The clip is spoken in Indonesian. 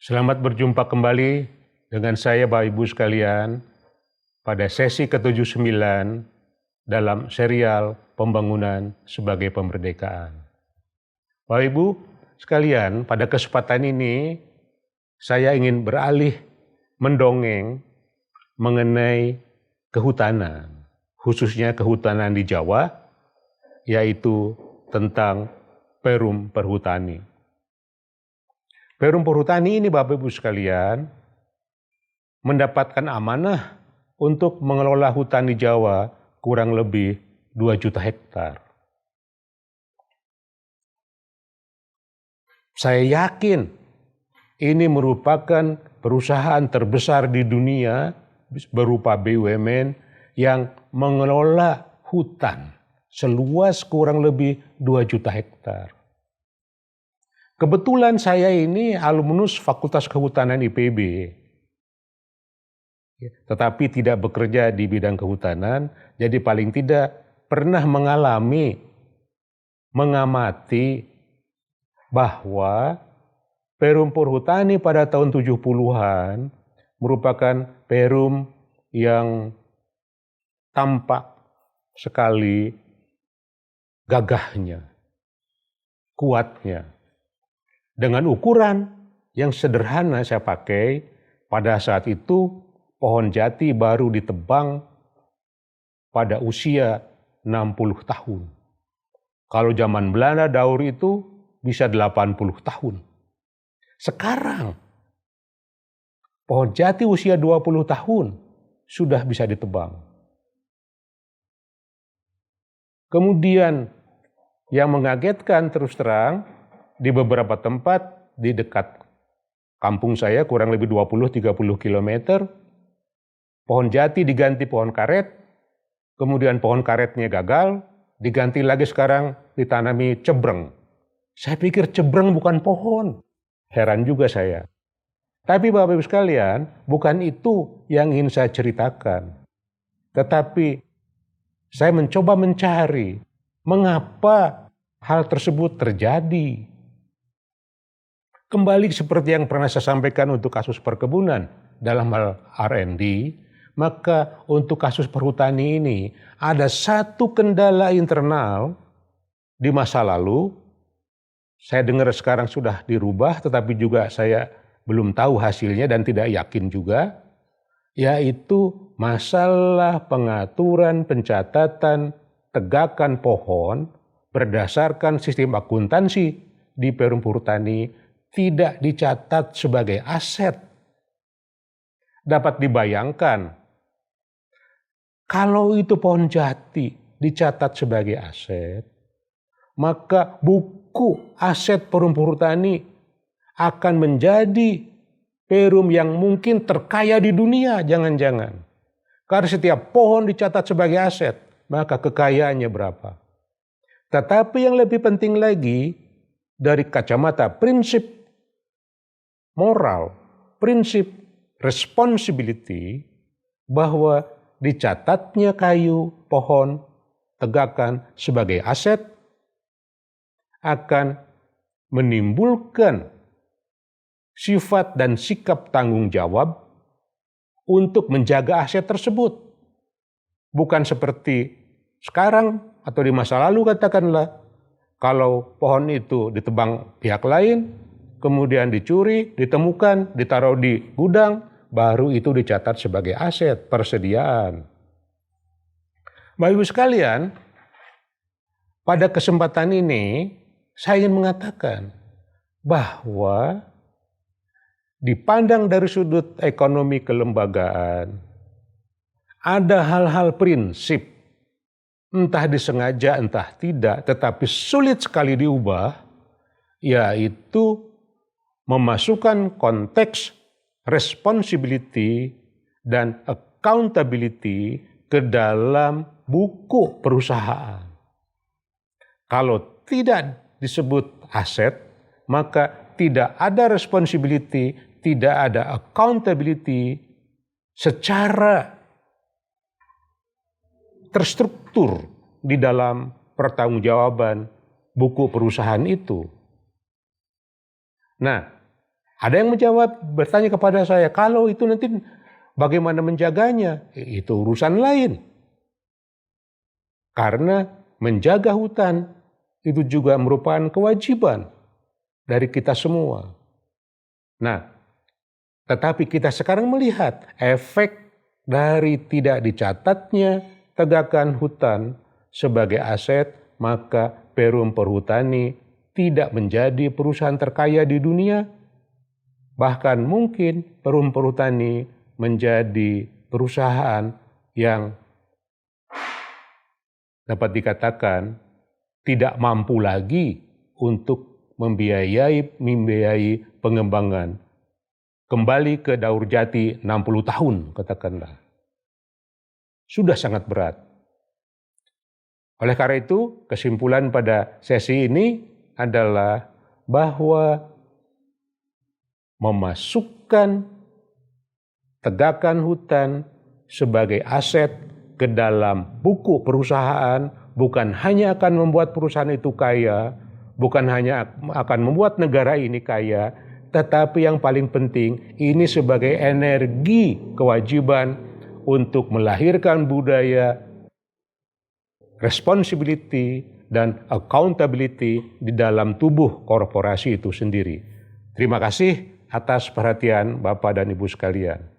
Selamat berjumpa kembali dengan saya Bapak Ibu sekalian pada sesi ke-79 dalam serial Pembangunan sebagai Pemberdekaan. Bapak Ibu sekalian, pada kesempatan ini saya ingin beralih mendongeng mengenai kehutanan, khususnya kehutanan di Jawa, yaitu tentang Perum Perhutani. Perum Perhutani ini Bapak Ibu sekalian mendapatkan amanah untuk mengelola hutan di Jawa kurang lebih 2 juta hektar. Saya yakin ini merupakan perusahaan terbesar di dunia berupa BUMN yang mengelola hutan seluas kurang lebih 2 juta hektar. Kebetulan saya ini alumnus Fakultas Kehutanan IPB, tetapi tidak bekerja di bidang kehutanan, jadi paling tidak pernah mengamati bahwa Perum Perhutani pada tahun 70-an merupakan perum yang tampak sekali gagahnya, kuatnya. Dengan ukuran yang sederhana saya pakai, pada saat itu pohon jati baru ditebang pada usia 60 tahun. Kalau zaman Belanda daur itu bisa 80 tahun. Sekarang pohon jati usia 20 tahun sudah bisa ditebang. Kemudian yang mengagetkan terus terang, di beberapa tempat di dekat kampung saya kurang lebih 20-30 km, pohon jati diganti pohon karet, kemudian pohon karetnya gagal, diganti lagi sekarang ditanami cebreng. Saya pikir cebreng bukan pohon. Heran juga saya. Tapi Bapak Ibu sekalian, bukan itu yang ingin saya ceritakan. Tetapi saya mencoba mencari mengapa hal tersebut terjadi. Kembali seperti yang pernah saya sampaikan untuk kasus perkebunan dalam hal R&D, maka untuk kasus perhutani ini ada satu kendala internal di masa lalu. Saya dengar sekarang sudah dirubah, tetapi juga saya belum tahu hasilnya dan tidak yakin juga, yaitu masalah pengaturan, pencatatan, tegakan pohon berdasarkan sistem akuntansi di Perum Perhutani tidak dicatat sebagai aset. Dapat dibayangkan, kalau itu pohon jati dicatat sebagai aset, maka buku aset Perum Perhutani akan menjadi perum yang mungkin terkaya di dunia, jangan-jangan. Karena setiap pohon dicatat sebagai aset, maka kekayaannya berapa. Tetapi yang lebih penting lagi, dari kacamata prinsip moral, prinsip responsibility, bahwa dicatatnya kayu, pohon, tegakan sebagai aset, akan menimbulkan sifat dan sikap tanggung jawab untuk menjaga aset tersebut. Bukan seperti sekarang atau di masa lalu katakanlah, kalau pohon itu ditebang pihak lain, kemudian dicuri, ditemukan, ditaruh di gudang, baru itu dicatat sebagai aset persediaan. Bapak Ibu sekalian, pada kesempatan ini saya ingin mengatakan bahwa dipandang dari sudut ekonomi kelembagaan, ada hal-hal prinsip, entah disengaja entah tidak, tetapi sulit sekali diubah, yaitu memasukkan konteks responsibility dan accountability ke dalam buku perusahaan. Kalau tidak disebut aset, maka tidak ada responsibility, tidak ada accountability secara terstruktur di dalam pertanggungjawaban buku perusahaan itu. Nah, Ada yang bertanya kepada saya, kalau itu nanti bagaimana menjaganya? Itu urusan lain. Karena menjaga hutan itu juga merupakan kewajiban dari kita semua. Nah, tetapi kita sekarang melihat efek dari tidak dicatatnya tegakan hutan sebagai aset, maka Perum Perhutani tidak menjadi perusahaan terkaya di dunia. Bahkan mungkin Perum Perhutani menjadi perusahaan yang dapat dikatakan tidak mampu lagi untuk membiayai pengembangan. Kembali ke Daur Jati 60 tahun katakanlah. Sudah sangat berat. Oleh karena itu, kesimpulan pada sesi ini adalah bahwa memasukkan tegakan hutan sebagai aset ke dalam buku perusahaan bukan hanya akan membuat perusahaan itu kaya, bukan hanya akan membuat negara ini kaya, tetapi yang paling penting ini sebagai energi kewajiban untuk melahirkan budaya responsibility dan accountability di dalam tubuh korporasi itu sendiri. Terima kasih atas perhatian Bapak dan Ibu sekalian.